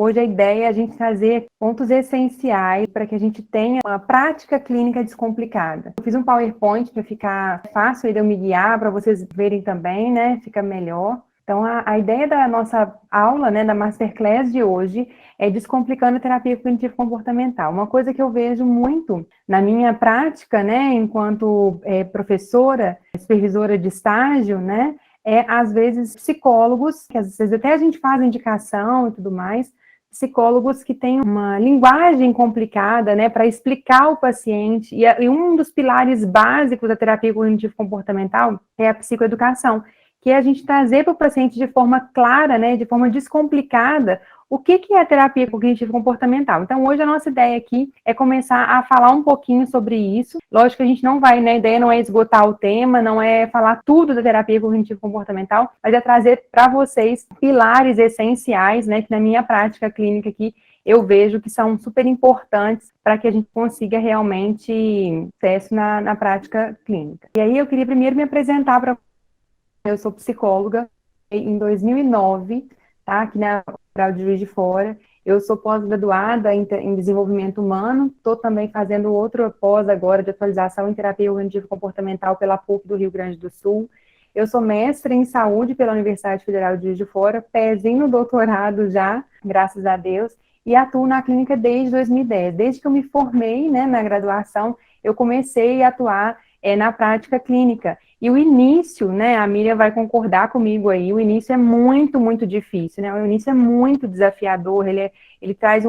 Hoje a ideia é a gente trazer pontos essenciais para que a gente tenha uma prática clínica descomplicada. Eu fiz um PowerPoint para ficar fácil de eu me guiar, para vocês verem também, né? Fica melhor. Então, a ideia da nossa aula, né, da Masterclass de hoje, é descomplicando a terapia cognitivo-comportamental. Uma coisa que eu vejo muito na minha prática, né, enquanto professora, supervisora de estágio, né, às vezes, psicólogos, que às vezes até a gente faz indicação e tudo mais, psicólogos que têm uma linguagem complicada, né, para explicar o paciente, e um dos pilares básicos da terapia cognitivo-comportamental é a psicoeducação, que é a gente trazer para o paciente de forma clara, né, de forma descomplicada, o que é a terapia cognitivo-comportamental. Então, hoje a nossa ideia aqui é começar a falar um pouquinho sobre isso. Lógico que a gente não vai, né, a ideia não é esgotar o tema, não é falar tudo da terapia cognitivo-comportamental, mas é trazer para vocês pilares essenciais, né, que na minha prática clínica aqui, eu vejo que são super importantes para que a gente consiga realmente sucesso na prática clínica. E aí eu queria primeiro me apresentar para eu sou psicóloga em 2009, tá? Aqui na Federal de Juiz de Fora. Eu sou pós-graduada em desenvolvimento humano, estou também fazendo outro pós agora de atualização em terapia cognitivo-comportamental pela PUC do Rio Grande do Sul. Eu sou mestre em saúde pela Universidade Federal de Juiz de Fora, pezinho no doutorado já, graças a Deus, e atuo na clínica desde 2010. Desde que eu me formei, né, na graduação, eu comecei a atuar na prática clínica. E o início, né, a Miriam vai concordar comigo aí, o início é muito, muito difícil, né, o início é muito desafiador, ele traz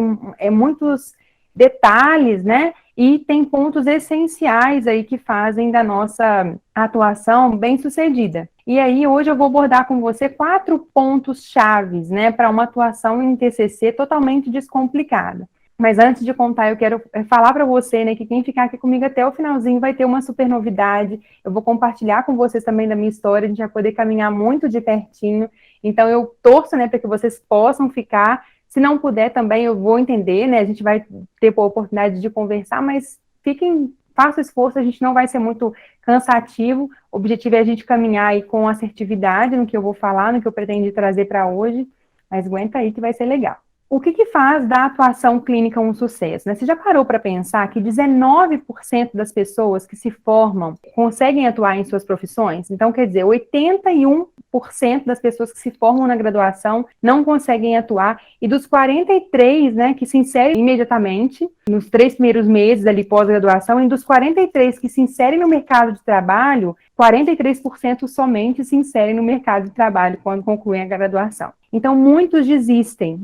muitos detalhes, né, e tem pontos essenciais aí que fazem da nossa atuação bem-sucedida. E aí, hoje eu vou abordar com você 4 pontos chaves, né, para uma atuação em TCC totalmente descomplicada. Mas antes de contar, eu quero falar para você, né, que quem ficar aqui comigo até o finalzinho vai ter uma super novidade. Eu vou compartilhar com vocês também da minha história, a gente vai poder caminhar muito de pertinho. Então, eu torço, né, para que vocês possam ficar. Se não puder também, eu vou entender, né, a gente vai ter a oportunidade de conversar, mas façam esforço, a gente não vai ser muito cansativo. O objetivo é a gente caminhar aí com assertividade no que eu vou falar, no que eu pretendo trazer para hoje. Mas aguenta aí que vai ser legal. O que faz da atuação clínica um sucesso? Né? Você já parou para pensar que 19% das pessoas que se formam conseguem atuar em suas profissões? Então, quer dizer, 81% das pessoas que se formam na graduação não conseguem atuar, e dos 43, né, que se inserem imediatamente, nos 3 primeiros meses ali pós-graduação, e dos 43 que se inserem no mercado de trabalho, 43% somente se inserem no mercado de trabalho quando concluem a graduação. Então, muitos desistem,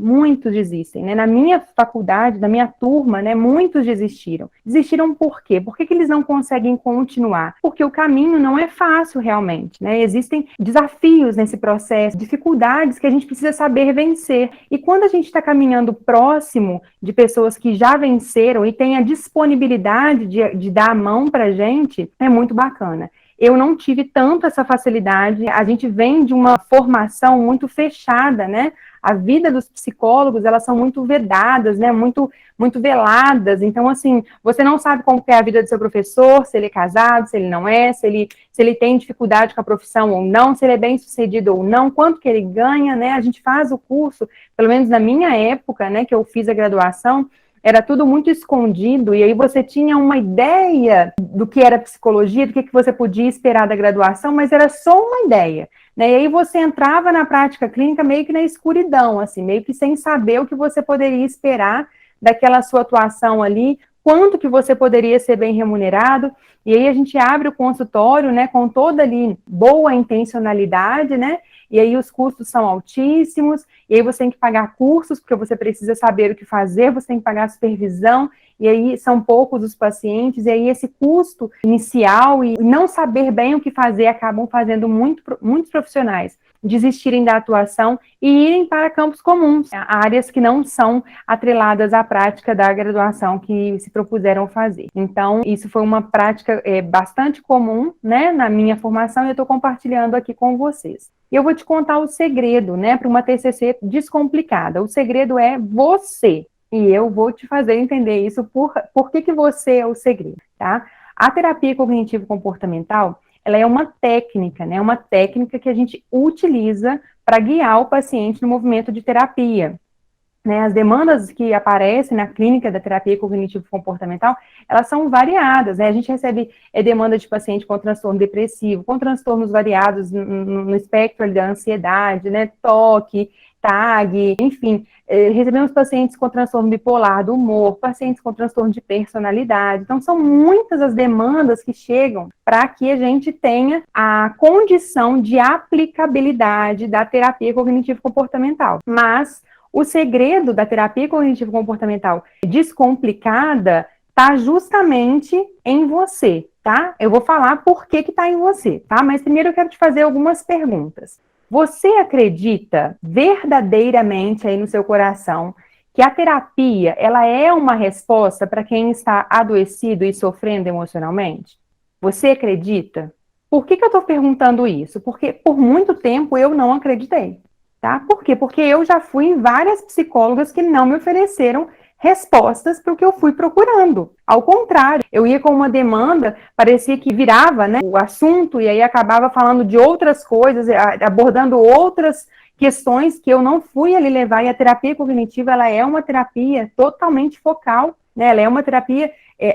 né? Na minha faculdade, na minha turma, né, muitos desistiram. Desistiram por quê? Por que eles não conseguem continuar? Porque o caminho não é fácil realmente, né? Existem desafios nesse processo, dificuldades que a gente precisa saber vencer. E quando a gente está caminhando próximo de pessoas que já venceram e têm a disponibilidade de dar a mão para a gente, é muito bacana. Eu não tive tanto essa facilidade, a gente vem de uma formação muito fechada, né? A vida dos psicólogos, elas são muito vedadas, né? Muito veladas. Então, assim, você não sabe como é a vida do seu professor, se ele é casado, se ele não é, se ele tem dificuldade com a profissão ou não, se ele é bem sucedido ou não, quanto que ele ganha, né? A gente faz o curso, pelo menos na minha época, né, que eu fiz a graduação, era tudo muito escondido, e aí você tinha uma ideia do que era psicologia, do que você podia esperar da graduação, mas era só uma ideia, né? E aí você entrava na prática clínica meio que na escuridão, assim, meio que sem saber o que você poderia esperar daquela sua atuação ali, quanto que você poderia ser bem remunerado, e aí a gente abre o consultório, né, com toda ali boa intencionalidade, né, e aí os custos são altíssimos, e aí você tem que pagar cursos, porque você precisa saber o que fazer, você tem que pagar supervisão, e aí são poucos os pacientes, e aí esse custo inicial e não saber bem o que fazer acabam fazendo muitos profissionais desistirem da atuação e irem para campos comuns, áreas que não são atreladas à prática da graduação que se propuseram fazer. Então, isso foi uma prática bastante comum, né, na minha formação, e eu estou compartilhando aqui com vocês. E eu vou te contar o segredo, né, para uma TCC descomplicada. O segredo é você, e eu vou te fazer entender isso, por que você é o segredo, tá? A terapia cognitivo-comportamental, ela é uma técnica, né? Uma técnica que a gente utiliza para guiar o paciente no movimento de terapia. né, as demandas que aparecem na clínica da terapia cognitivo-comportamental, elas são variadas, né? A gente recebe demanda de paciente com transtorno depressivo, com transtornos variados no espectro da ansiedade, né, TOC, TAG, enfim, recebemos pacientes com transtorno bipolar do humor, pacientes com transtorno de personalidade. Então, são muitas as demandas que chegam para que a gente tenha a condição de aplicabilidade da terapia cognitivo-comportamental. Mas o segredo da terapia cognitivo-comportamental descomplicada está justamente em você, tá? Eu vou falar por que está em você, tá? Mas primeiro eu quero te fazer algumas perguntas. Você acredita verdadeiramente aí no seu coração que a terapia, ela é uma resposta para quem está adoecido e sofrendo emocionalmente? Você acredita? Por que eu estou perguntando isso? Porque por muito tempo eu não acreditei. Tá? Por quê? Porque eu já fui em várias psicólogas que não me ofereceram respostas para o que eu fui procurando. Ao contrário, eu ia com uma demanda, parecia que virava, né, o assunto e aí acabava falando de outras coisas, abordando outras questões que eu não fui ali levar. E a terapia cognitiva, ela é uma terapia totalmente focal, né? Ela é uma terapia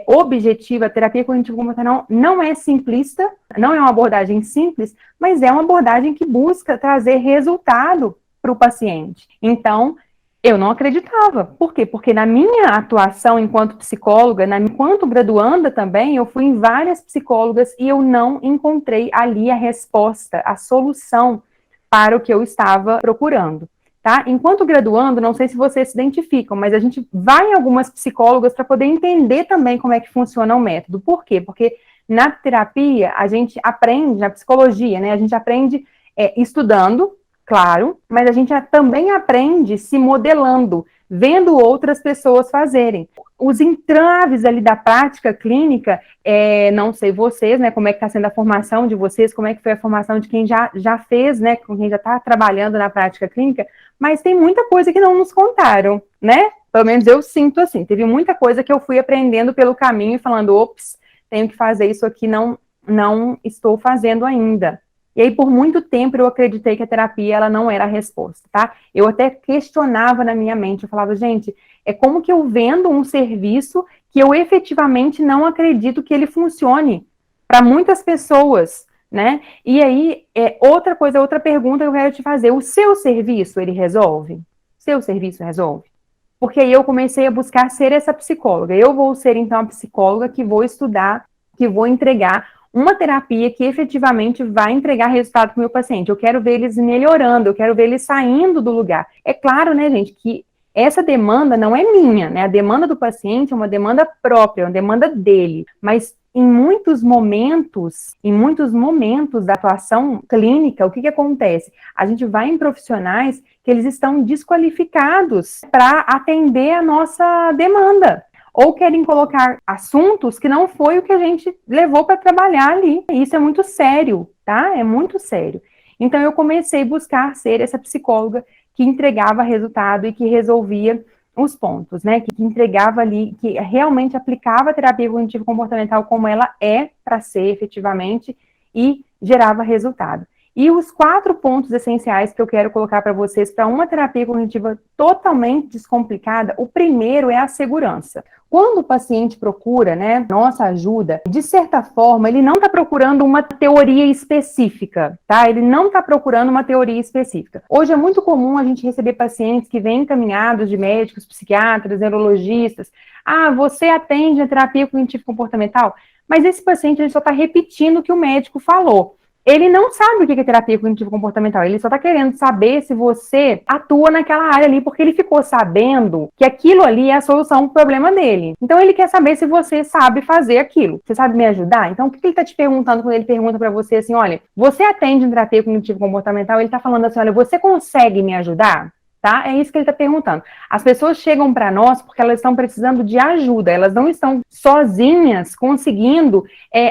objetiva. A terapia cognitivo-comportamental não é simplista, não é uma abordagem simples, mas é uma abordagem que busca trazer resultado para o paciente. Então, eu não acreditava. Por quê? Porque na minha atuação enquanto psicóloga, enquanto graduanda também, eu fui em várias psicólogas e eu não encontrei ali a resposta, a solução para o que eu estava procurando. Tá? Enquanto graduando, não sei se vocês se identificam, mas a gente vai em algumas psicólogas para poder entender também como é que funciona o método. Por quê? Porque na terapia, a gente aprende, na psicologia, né, a gente aprende estudando, claro, mas a gente também aprende se modelando, vendo outras pessoas fazerem. Os entraves ali da prática clínica, não sei vocês, né, como é que está sendo a formação de vocês, como é que foi a formação de quem já fez, né, com quem já está trabalhando na prática clínica, mas tem muita coisa que não nos contaram, né? Pelo menos eu sinto assim, teve muita coisa que eu fui aprendendo pelo caminho e falando, ops, tenho que fazer isso aqui, não estou fazendo ainda. E aí, por muito tempo, eu acreditei que a terapia, ela não era a resposta, tá? Eu até questionava na minha mente, eu falava, gente, é como que eu vendo um serviço que eu efetivamente não acredito que ele funcione para muitas pessoas, né? E aí, outra pergunta que eu quero te fazer, o seu serviço, ele resolve? Seu serviço resolve? Porque aí eu comecei a buscar ser essa psicóloga. Eu vou ser, então, a psicóloga que vou estudar, que vou entregar uma terapia que efetivamente vai entregar resultado para o meu paciente. Eu quero ver eles melhorando, eu quero ver eles saindo do lugar. É claro, né, gente, que essa demanda não é minha, né? A demanda do paciente é uma demanda própria, é uma demanda dele. Mas em muitos momentos da atuação clínica, o que acontece? A gente vai em profissionais que eles estão desqualificados para atender a nossa demanda. Ou querem colocar assuntos que não foi o que a gente levou para trabalhar ali. E isso é muito sério, tá? É muito sério. Então, eu comecei a buscar ser essa psicóloga que entregava resultado e que resolvia os pontos, né? Que entregava ali, que realmente aplicava a terapia cognitivo-comportamental como ela é para ser efetivamente e gerava resultado. E os 4 pontos essenciais que eu quero colocar para vocês para uma terapia cognitiva totalmente descomplicada, o primeiro é a segurança. Quando o paciente procura, né, nossa ajuda, de certa forma, ele não está procurando uma teoria específica, tá? Ele não está procurando uma teoria específica. Hoje é muito comum a gente receber pacientes que vêm encaminhados de médicos, psiquiatras, neurologistas. Ah, você atende a terapia cognitivo-comportamental? Mas esse paciente ele só está repetindo o que o médico falou. Ele não sabe o que é terapia cognitivo-comportamental, ele só está querendo saber se você atua naquela área ali, porque ele ficou sabendo que aquilo ali é a solução para o problema dele. Então, ele quer saber se você sabe fazer aquilo. Você sabe me ajudar? Então, o que ele está te perguntando quando ele pergunta para você assim, olha, você atende em terapia cognitivo-comportamental? Ele está falando assim, olha, você consegue me ajudar? Tá? É isso que ele está perguntando. As pessoas chegam para nós porque elas estão precisando de ajuda, elas não estão sozinhas conseguindo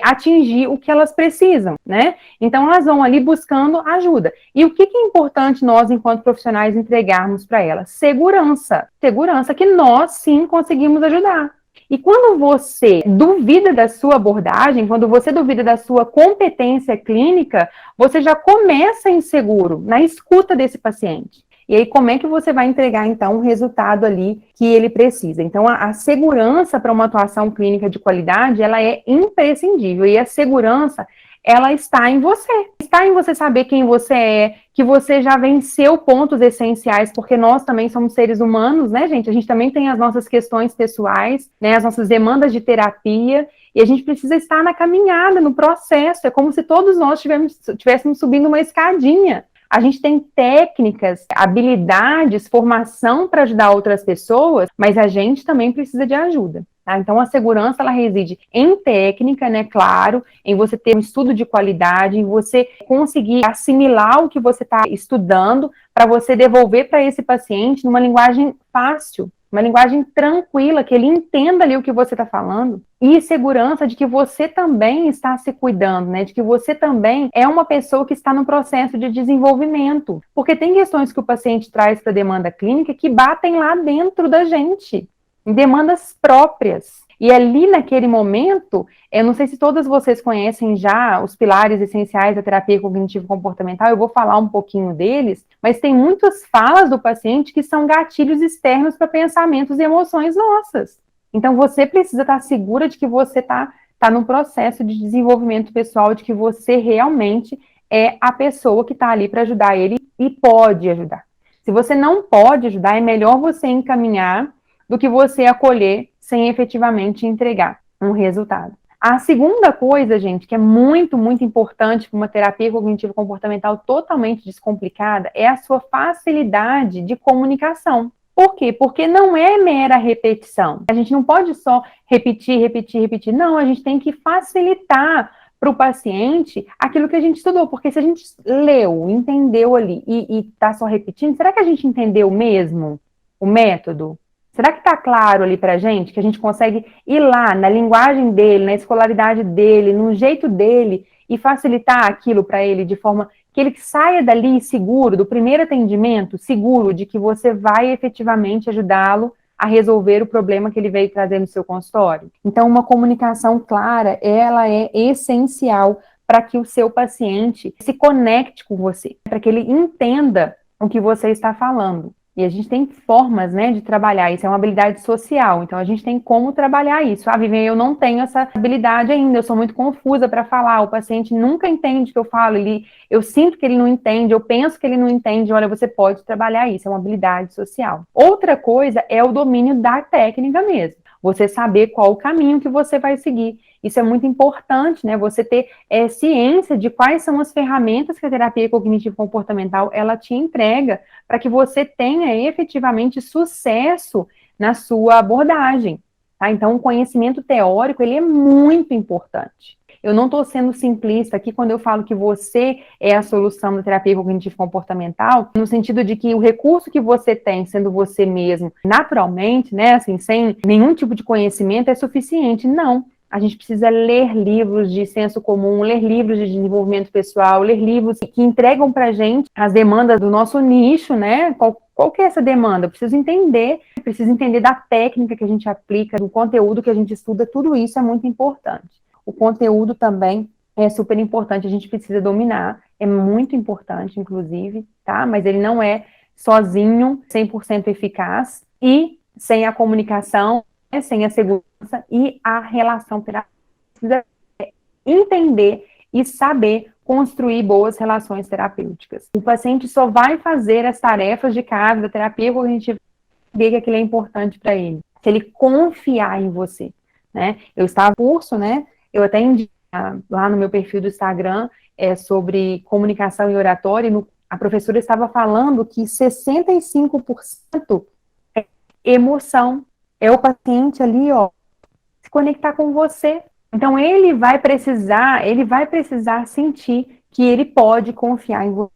atingir o que elas precisam, né? Então elas vão ali buscando ajuda. E o que é importante nós, enquanto profissionais, entregarmos para elas? Segurança. Segurança que nós, sim, conseguimos ajudar. E quando você duvida da sua abordagem, quando você duvida da sua competência clínica, você já começa inseguro na escuta desse paciente. E aí, como é que você vai entregar, então, o resultado ali que ele precisa? Então, a segurança para uma atuação clínica de qualidade, ela é imprescindível. E a segurança, ela está em você. Está em você saber quem você é, que você já venceu pontos essenciais, porque nós também somos seres humanos, né, gente? A gente também tem as nossas questões pessoais, né, as nossas demandas de terapia, e a gente precisa estar na caminhada, no processo. É como se todos nós estivéssemos subindo uma escadinha. A gente tem técnicas, habilidades, formação para ajudar outras pessoas, mas a gente também precisa de ajuda. Tá? Então, a segurança, ela reside em técnica, né, claro, em você ter um estudo de qualidade, em você conseguir assimilar o que você está estudando para você devolver para esse paciente numa linguagem fácil, uma linguagem tranquila, que ele entenda ali o que você está falando, e segurança de que você também está se cuidando, né? De que você também é uma pessoa que está no processo de desenvolvimento. Porque tem questões que o paciente traz para a demanda clínica que batem lá dentro da gente, em demandas próprias. E ali naquele momento, eu não sei se todas vocês conhecem já os pilares essenciais da terapia cognitivo-comportamental, eu vou falar um pouquinho deles, mas tem muitas falas do paciente que são gatilhos externos para pensamentos e emoções nossas. Então, você precisa estar segura de que você está num processo de desenvolvimento pessoal, de que você realmente é a pessoa que está ali para ajudar ele e pode ajudar. Se você não pode ajudar, é melhor você encaminhar do que você acolher sem efetivamente entregar um resultado. A segunda coisa, gente, que é muito, muito importante para uma terapia cognitivo-comportamental totalmente descomplicada, é a sua facilidade de comunicação. Por quê? Porque não é mera repetição. A gente não pode só repetir, repetir, repetir. Não, a gente tem que facilitar para o paciente aquilo que a gente estudou. Porque se a gente leu, entendeu ali e está só repetindo, será que a gente entendeu mesmo o método? Será que está claro ali para a gente, que a gente consegue ir lá na linguagem dele, na escolaridade dele, no jeito dele e facilitar aquilo para ele de forma que ele saia dali seguro, do primeiro atendimento, seguro de que você vai efetivamente ajudá-lo a resolver o problema que ele veio trazer no seu consultório? Então, uma comunicação clara, ela é essencial para que o seu paciente se conecte com você, para que ele entenda o que você está falando. E a gente tem formas, né, de trabalhar isso, é uma habilidade social, então a gente tem como trabalhar isso. Ah, Vivian, eu não tenho essa habilidade ainda, eu sou muito confusa para falar, o paciente nunca entende o que eu falo, eu sinto que ele não entende, eu penso que ele não entende, olha, você pode trabalhar isso, é uma habilidade social. Outra coisa é o domínio da técnica mesmo, você saber qual o caminho que você vai seguir. Isso é muito importante, né? Você ter ciência de quais são as ferramentas que a terapia cognitivo-comportamental ela te entrega para que você tenha efetivamente sucesso na sua abordagem. Tá? Então, o conhecimento teórico ele é muito importante. Eu não estou sendo simplista aqui quando eu falo que você é a solução da terapia cognitivo-comportamental, no sentido de que o recurso que você tem, sendo você mesmo, naturalmente, né, assim, sem nenhum tipo de conhecimento, é suficiente. Não. A gente precisa ler livros de senso comum, ler livros de desenvolvimento pessoal, ler livros que entregam para a gente as demandas do nosso nicho, né? Qual que é essa demanda? Eu preciso entender da técnica que a gente aplica, do conteúdo que a gente estuda, tudo isso é muito importante. O conteúdo também é super importante, a gente precisa dominar, é muito importante, inclusive, tá? Mas ele não é sozinho 100% eficaz e sem a comunicação, sem a segurança e a relação terapêutica. Precisa entender e saber construir boas relações terapêuticas. O paciente só vai fazer as tarefas de casa da terapia cognitiva que aquilo é importante para ele, se ele confiar em você, né? Eu estava no curso, né? Eu até indico lá no meu perfil do Instagram sobre comunicação e oratória, e a professora estava falando que 65% é emoção, é o paciente ali, ó, se conectar com você. Então, ele vai precisar sentir que ele pode confiar em você,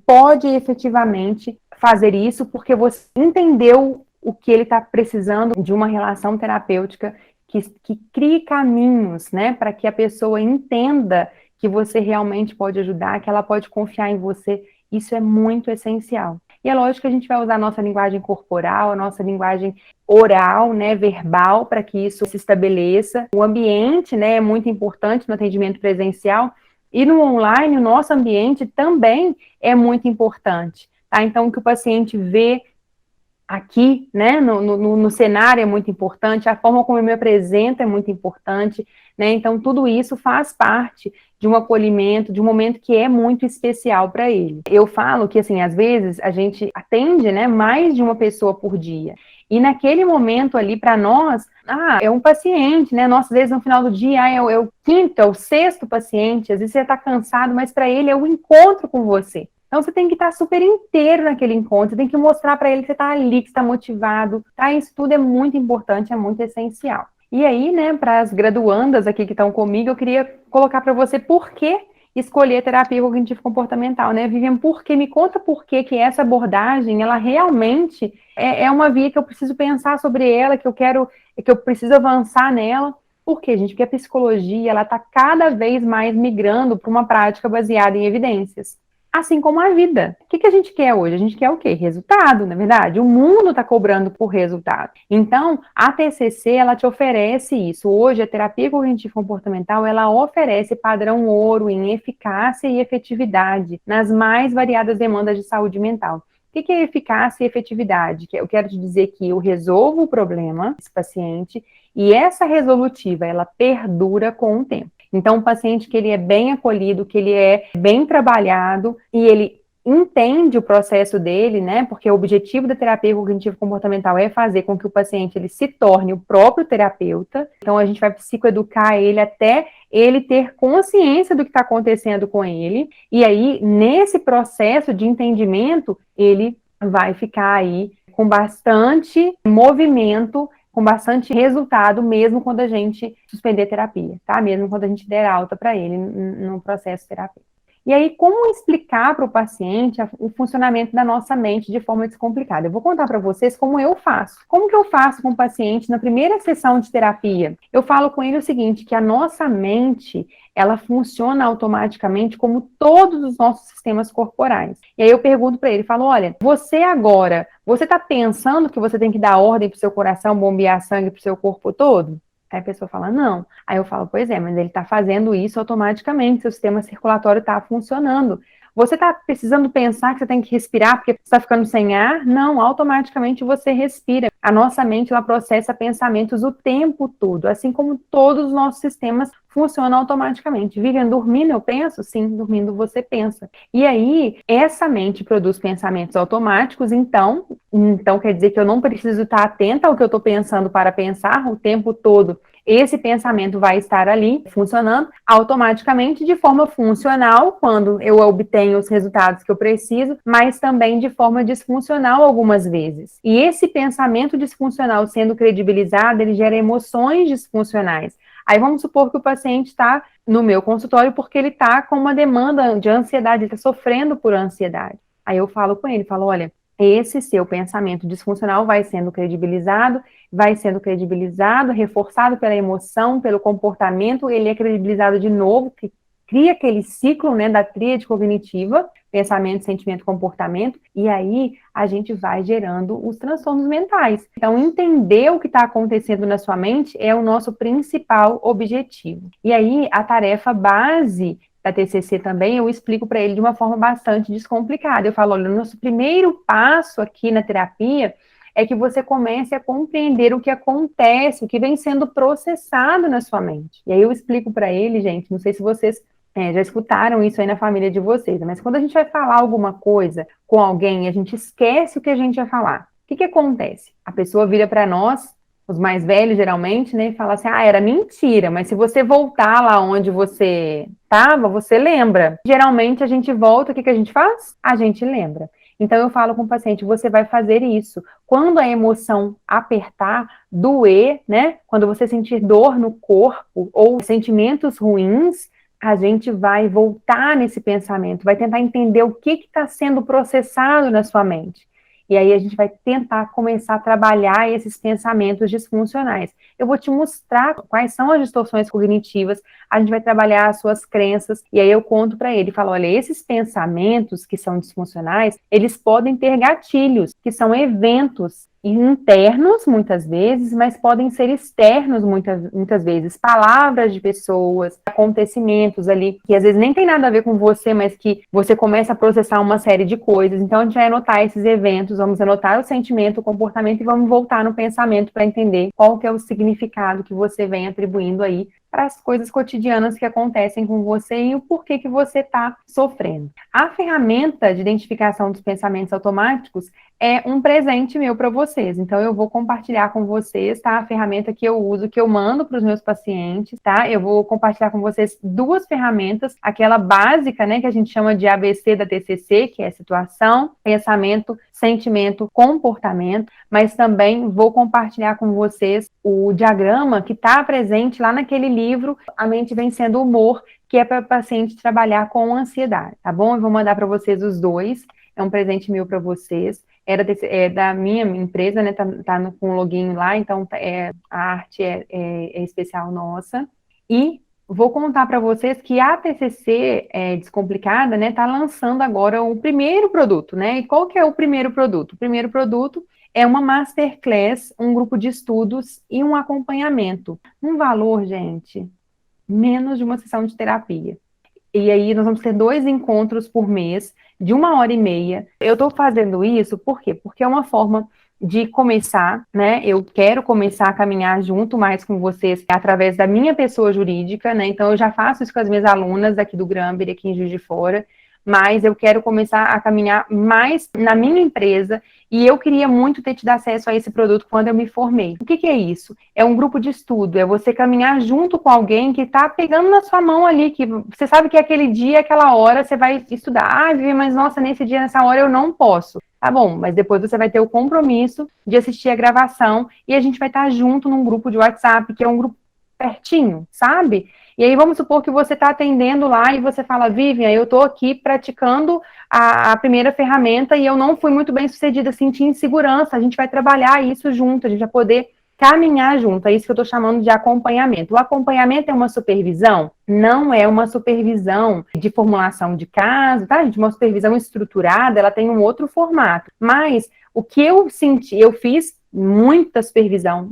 pode efetivamente fazer isso, porque você entendeu o que ele está precisando de uma relação terapêutica que crie caminhos, né, para que a pessoa entenda que você realmente pode ajudar, que ela pode confiar em você. Isso é muito essencial. E é lógico que a gente vai usar a nossa linguagem corporal, a nossa linguagem oral, né, verbal, para que isso se estabeleça. O ambiente, né, é muito importante no atendimento presencial, e no online, o nosso ambiente também é muito importante. tá? Então, o que o paciente vê aqui, né, no cenário é muito importante, a forma como eu me apresento é muito importante, né, então tudo isso faz parte de um acolhimento, de um momento que é muito especial para ele. Eu falo que, assim, às vezes a gente atende, né, mais de uma pessoa por dia, e naquele momento ali, para nós, é um paciente, né, nossa, às vezes no final do dia, é o quinto, é o sexto paciente, às vezes você está cansado, mas para ele é o encontro com você. Então, você tem que estar super inteiro naquele encontro, você tem que mostrar para ele que você está ali, que está motivado, tá? Isso tudo é muito importante, é muito essencial. E aí, né, para as graduandas aqui que estão comigo, eu queria colocar para você por que escolher terapia cognitivo-comportamental, né, Vivian? Me conta por que essa abordagem, ela realmente é uma via que eu preciso pensar sobre ela, que eu preciso avançar nela. Por quê, gente? Porque a psicologia, ela está cada vez mais migrando para uma prática baseada em evidências. Assim como a vida. O que a gente quer hoje? A gente quer o quê? Resultado, na verdade. O mundo está cobrando por resultado. Então, a TCC, ela te oferece isso. Hoje, a terapia cognitivo-comportamental, ela oferece padrão ouro em eficácia e efetividade nas mais variadas demandas de saúde mental. O que é eficácia e efetividade? Eu quero te dizer que eu resolvo o problema desse paciente e essa resolutiva, ela perdura com o tempo. Então, um paciente que ele é bem acolhido, que ele é bem trabalhado e ele entende o processo dele, né? Porque o objetivo da terapia cognitivo-comportamental é fazer com que o paciente ele se torne o próprio terapeuta. Então, a gente vai psicoeducar ele até ele ter consciência do que está acontecendo com ele. E aí, nesse processo de entendimento, ele vai ficar aí com bastante movimento, com bastante resultado, mesmo quando a gente suspender a terapia, tá? Mesmo quando a gente der alta para ele no processo terapêutico. E aí, como explicar para o paciente o funcionamento da nossa mente de forma descomplicada? Eu vou contar para vocês como eu faço. Como que eu faço com o paciente na primeira sessão de terapia? Eu falo com ele o seguinte, que a nossa mente, ela funciona automaticamente como todos os nossos sistemas corporais. E aí eu pergunto para ele, falo, olha, você está pensando que você tem que dar ordem para o seu coração bombear sangue para o seu corpo todo? Aí a pessoa fala, não. Aí eu falo, pois é, mas ele está fazendo isso automaticamente, seu sistema circulatório está funcionando. Você está precisando pensar que você tem que respirar porque você está ficando sem ar? Não, automaticamente você respira. A nossa mente, ela processa pensamentos o tempo todo, assim como todos os nossos sistemas funcionam automaticamente. Vivian, dormindo eu penso? Sim, dormindo você pensa. E aí, essa mente produz pensamentos automáticos, então quer dizer que eu não preciso estar atenta ao que eu estou pensando para pensar o tempo todo. Esse pensamento vai estar ali funcionando automaticamente de forma funcional, quando eu obtenho os resultados que eu preciso, mas também de forma disfuncional algumas vezes. E esse pensamento disfuncional sendo credibilizado, ele gera emoções disfuncionais. Aí vamos supor que o paciente está no meu consultório porque ele está com uma demanda de ansiedade, ele está sofrendo por ansiedade. Aí eu falo com ele, falo, olha, esse seu pensamento disfuncional vai sendo credibilizado, reforçado pela emoção, pelo comportamento, ele é credibilizado de novo, que cria aquele ciclo, né, da tríade cognitiva, pensamento, sentimento, comportamento, e aí a gente vai gerando os transtornos mentais. Então, entender o que está acontecendo na sua mente é o nosso principal objetivo. E aí, a tarefa base da TCC também, eu explico para ele de uma forma bastante descomplicada. Eu falo, olha, o nosso primeiro passo aqui na terapia é que você comece a compreender o que acontece, o que vem sendo processado na sua mente. E aí eu explico para ele, gente, não sei se vocês já escutaram isso aí na família de vocês, mas quando a gente vai falar alguma coisa com alguém, a gente esquece o que a gente vai falar. O que acontece? A pessoa vira para nós, os mais velhos geralmente, né, e fala assim, era mentira, mas se você voltar lá onde você estava, você lembra. Geralmente a gente volta, o que a gente faz? A gente lembra. Então eu falo com o paciente, você vai fazer isso. Quando a emoção apertar, doer, né, quando você sentir dor no corpo ou sentimentos ruins, a gente vai voltar nesse pensamento, vai tentar entender o que está sendo processado na sua mente. E aí a gente vai tentar começar a trabalhar esses pensamentos disfuncionais. Eu vou te mostrar quais são as distorções cognitivas, a gente vai trabalhar as suas crenças, e aí eu conto para ele, falo, olha, esses pensamentos que são disfuncionais, eles podem ter gatilhos, que são eventos internos, muitas vezes, mas podem ser externos, muitas vezes. Palavras de pessoas, acontecimentos ali, que às vezes nem tem nada a ver com você, mas que você começa a processar uma série de coisas. Então, a gente vai anotar esses eventos, vamos anotar o sentimento, o comportamento e vamos voltar no pensamento para entender qual que é o significado que você vem atribuindo aí para as coisas cotidianas que acontecem com você e o porquê que você está sofrendo. A ferramenta de identificação dos pensamentos automáticos é um presente meu para vocês. Então, eu vou compartilhar com vocês, tá? A ferramenta que eu uso, que eu mando para os meus pacientes, tá? Eu vou compartilhar com vocês duas ferramentas, aquela básica, né, que a gente chama de ABC da TCC, que é situação, pensamento, sentimento, comportamento, mas também vou compartilhar com vocês o diagrama que está presente lá naquele livro, A Mente Vencendo o Humor, que é para o paciente trabalhar com ansiedade, tá bom? Eu vou mandar para vocês os dois, é um presente meu para vocês. Da minha empresa, né, com o login lá, então a arte é especial nossa. E vou contar para vocês que a TCC Descomplicada, né, tá lançando agora o primeiro produto, né? E qual que é o primeiro produto? O primeiro produto é uma masterclass, um grupo de estudos e um acompanhamento. Um valor, gente, menos de uma sessão de terapia. E aí nós vamos ter 2 encontros por mês, de 1h30. Eu estou fazendo isso, por quê? Porque é uma forma de começar, né? Eu quero começar a caminhar junto mais com vocês através da minha pessoa jurídica, né? Então eu já faço isso com as minhas alunas aqui do Granbury, aqui em Juiz de Fora, mas eu quero começar a caminhar mais na minha empresa e eu queria muito ter tido acesso a esse produto quando eu me formei. O que é isso? É um grupo de estudo, é você caminhar junto com alguém que está pegando na sua mão ali, que você sabe que aquele dia, aquela hora, você vai estudar. Ah, Vivi, mas nossa, nesse dia, nessa hora eu não posso. Tá bom, mas depois você vai ter o compromisso de assistir a gravação e a gente vai estar junto num grupo de WhatsApp, que é um grupo pertinho, sabe? E aí vamos supor que você está atendendo lá e você fala, Vivian, eu estou aqui praticando a primeira ferramenta e eu não fui muito bem sucedida, senti insegurança, a gente vai trabalhar isso junto, a gente vai poder caminhar junto, é isso que eu estou chamando de acompanhamento. O acompanhamento é uma supervisão? Não é uma supervisão de formulação de caso, tá, gente? Uma supervisão estruturada, ela tem um outro formato. Mas o que eu senti, eu fiz muita supervisão,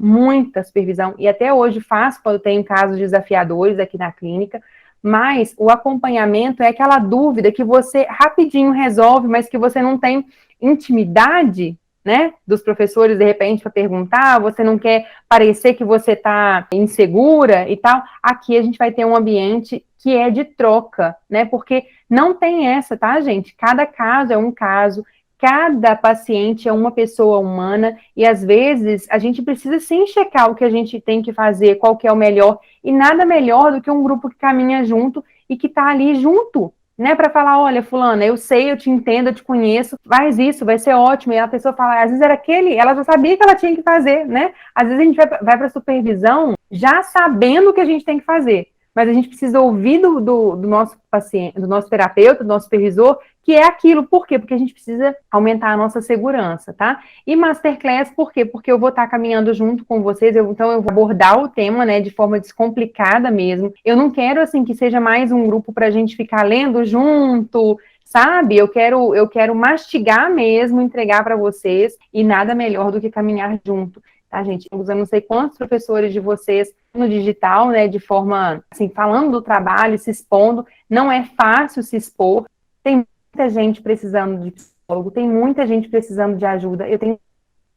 e até hoje faço quando tenho casos desafiadores aqui na clínica, mas o acompanhamento é aquela dúvida que você rapidinho resolve, mas que você não tem intimidade, né, dos professores, de repente, para perguntar, você não quer parecer que você está insegura e tal. Aqui a gente vai ter um ambiente que é de troca, né, porque não tem essa, tá, gente? Cada caso é um caso, cada paciente é uma pessoa humana e, às vezes, a gente precisa sim checar o que a gente tem que fazer, qual que é o melhor, e nada melhor do que um grupo que caminha junto e que está ali junto, né, para falar, olha, fulana, eu sei, eu te entendo, eu te conheço, faz isso, vai ser ótimo, e a pessoa fala, às vezes era ela já sabia que ela tinha que fazer, né, às vezes a gente vai para a supervisão já sabendo o que a gente tem que fazer, mas a gente precisa ouvir do nosso paciente, do nosso terapeuta, do nosso supervisor, que é aquilo. Por quê? Porque a gente precisa aumentar a nossa segurança, tá? E Masterclass, por quê? Porque eu vou estar caminhando junto com vocês, então eu vou abordar o tema, né, de forma descomplicada mesmo. Eu não quero, assim, que seja mais um grupo para a gente ficar lendo junto, sabe? Eu quero mastigar mesmo, entregar para vocês, e nada melhor do que caminhar junto. Tá, gente? Eu não sei quantos professores de vocês no digital, né, de forma, assim, falando do trabalho, se expondo, não é fácil se expor, tem muita gente precisando de psicólogo, tem muita gente precisando de ajuda, eu tenho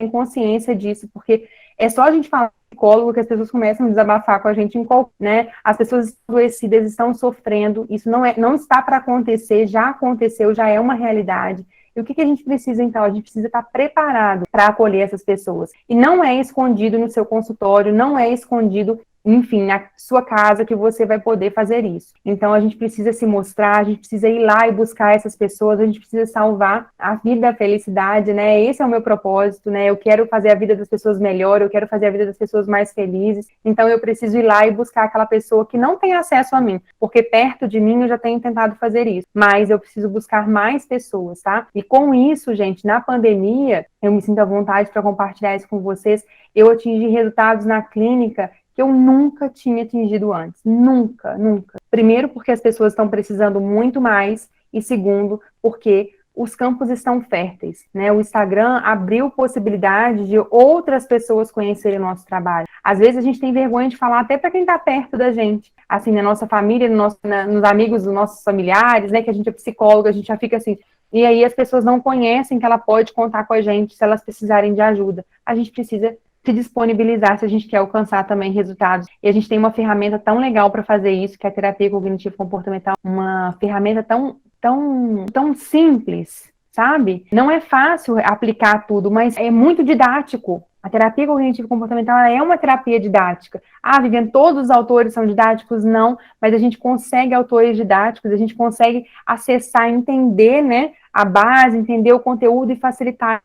consciência disso, porque é só a gente falar de psicólogo que as pessoas começam a desabafar com a gente, né, as pessoas adoecidas estão sofrendo, isso não está para acontecer, já aconteceu, já é uma realidade. E o que a gente precisa, então? A gente precisa estar preparado para acolher essas pessoas. E não é escondido no seu consultório, não é escondido, enfim, na sua casa que você vai poder fazer isso. Então, a gente precisa se mostrar, a gente precisa ir lá e buscar essas pessoas, a gente precisa salvar a vida, a felicidade, né? Esse é o meu propósito, né? Eu quero fazer a vida das pessoas melhor, eu quero fazer a vida das pessoas mais felizes. Então, eu preciso ir lá e buscar aquela pessoa que não tem acesso a mim, porque perto de mim eu já tenho tentado fazer isso. Mas eu preciso buscar mais pessoas, tá? E com isso, gente, na pandemia, eu me sinto à vontade para compartilhar isso com vocês, eu atingi resultados na clínica que eu nunca tinha atingido antes. Nunca, nunca. Primeiro, porque as pessoas estão precisando muito mais, e segundo, porque os campos estão férteis, né? O Instagram abriu possibilidade de outras pessoas conhecerem o nosso trabalho. Às vezes a gente tem vergonha de falar até para quem está perto da gente, assim, na nossa família, nos amigos dos nossos familiares, né? Que a gente é psicóloga, a gente já fica assim. E aí as pessoas não conhecem que ela pode contar com a gente se elas precisarem de ajuda. A gente precisa se disponibilizar se a gente quer alcançar também resultados. E a gente tem uma ferramenta tão legal para fazer isso, que é a terapia cognitivo comportamental, uma ferramenta tão simples, sabe? Não é fácil aplicar tudo, mas é muito didático. A terapia cognitivo comportamental é uma terapia didática. Ah, Viviane, todos os autores são didáticos? Não, mas a gente consegue autores didáticos, a gente consegue acessar, entender, né, a base, entender o conteúdo e facilitar.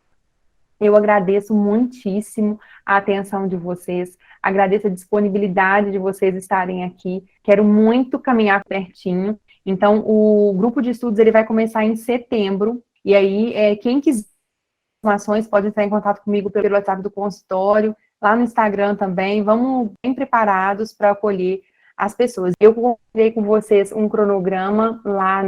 Eu agradeço muitíssimo a atenção de vocês, agradeço a disponibilidade de vocês estarem aqui, quero muito caminhar pertinho. Então, o grupo de estudos ele vai começar em setembro, e aí, quem quiser informações pode entrar em contato comigo pelo WhatsApp do consultório, lá no Instagram também, vamos bem preparados para acolher as pessoas. Eu compartilhei com vocês um cronograma lá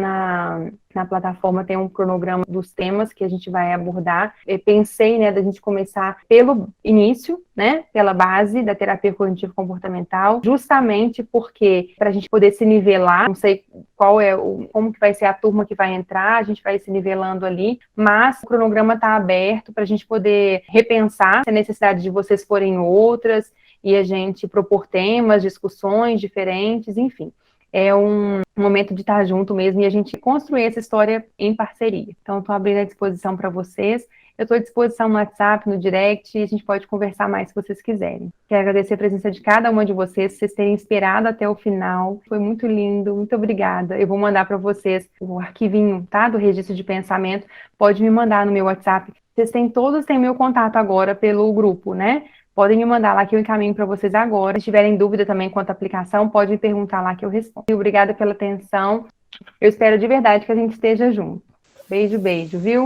na plataforma, tem um cronograma dos temas que a gente vai abordar. Eu pensei, né, da gente começar pelo início, né, pela base da terapia cognitivo-comportamental, justamente porque, para a gente poder se nivelar, não sei como que vai ser a turma que vai entrar, a gente vai se nivelando ali, mas o cronograma está aberto para a gente poder repensar se a necessidade de vocês forem outras, e a gente propor temas, discussões diferentes, enfim. É um momento de estar junto mesmo e a gente construir essa história em parceria. Então, estou abrindo à disposição para vocês. Eu estou à disposição no WhatsApp, no direct, e a gente pode conversar mais se vocês quiserem. Quero agradecer a presença de cada uma de vocês, vocês terem esperado até o final. Foi muito lindo, muito obrigada. Eu vou mandar para vocês o arquivinho, tá? Do registro de pensamento. Pode me mandar no meu WhatsApp. Vocês todos têm meu contato agora pelo grupo, né? Podem me mandar lá que eu encaminho para vocês agora. Se tiverem dúvida também quanto à aplicação, pode me perguntar lá que eu respondo. Obrigada pela atenção. Eu espero de verdade que a gente esteja junto. Beijo, beijo, viu?